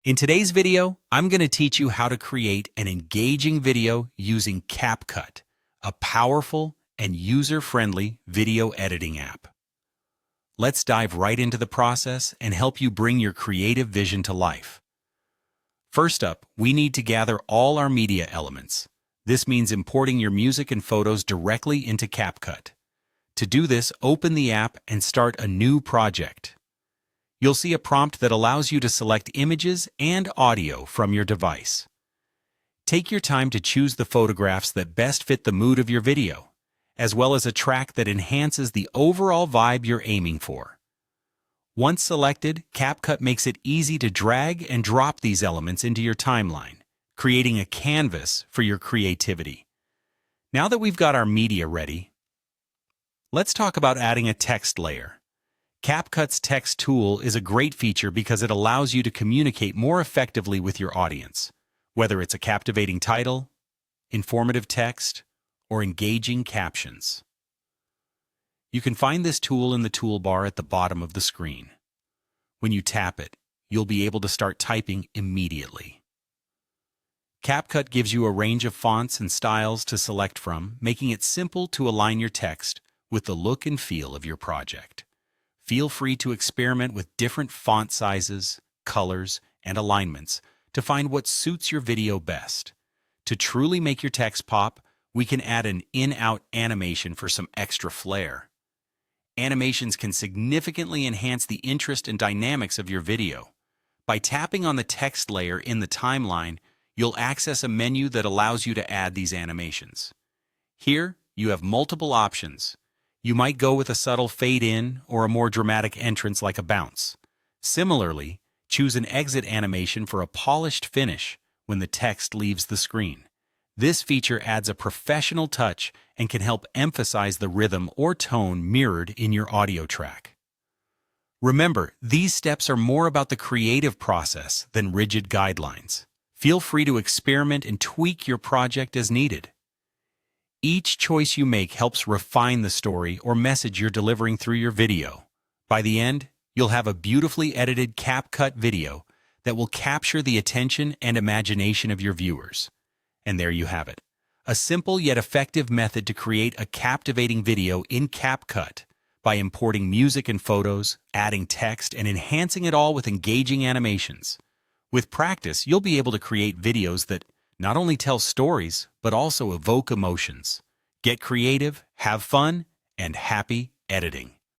In today's video, I'm going to teach you how to create an engaging video using CapCut, a powerful and user-friendly video editing app. Let's dive right into the process and help you bring your creative vision to life. First up, we need to gather all our media elements. This means importing your music and photos directly into CapCut. To do this, open the app and start a new project. You'll see a prompt that allows you to select images and audio from your device. Take your time to choose the photographs that best fit the mood of your video, as well as a track that enhances the overall vibe you're aiming for. Once selected, CapCut makes it easy to drag and drop these elements into your timeline, creating a canvas for your creativity. Now that we've got our media ready, let's talk about adding a text layer. CapCut's text tool is a great feature because it allows you to communicate more effectively with your audience, whether it's a captivating title, informative text, or engaging captions. You can find this tool in the toolbar at the bottom of the screen. When you tap it, you'll be able to start typing immediately. CapCut gives you a range of fonts and styles to select from, making it simple to align your text with the look and feel of your project. Feel free to experiment with different font sizes, colors, and alignments to find what suits your video best. To truly make your text pop, we can add an in-out animation for some extra flair. Animations can significantly enhance the interest and dynamics of your video. By tapping on the text layer in the timeline, you'll access a menu that allows you to add these animations. Here, you have multiple options. You might go with a subtle fade-in or a more dramatic entrance like a bounce. Similarly, choose an exit animation for a polished finish when the text leaves the screen. This feature adds a professional touch and can help emphasize the rhythm or tone mirrored in your audio track. Remember, these steps are more about the creative process than rigid guidelines. Feel free to experiment and tweak your project as needed. Each choice you make helps refine the story or message you're delivering through your video. By the end, you'll have a beautifully edited CapCut video that will capture the attention and imagination of your viewers. And there you have it, a simple yet effective method to create a captivating video in CapCut by importing music and photos, adding text, and enhancing it all with engaging animations. With practice, you'll be able to create videos that not only tell stories, but also evoke emotions. Get creative, have fun, and happy editing.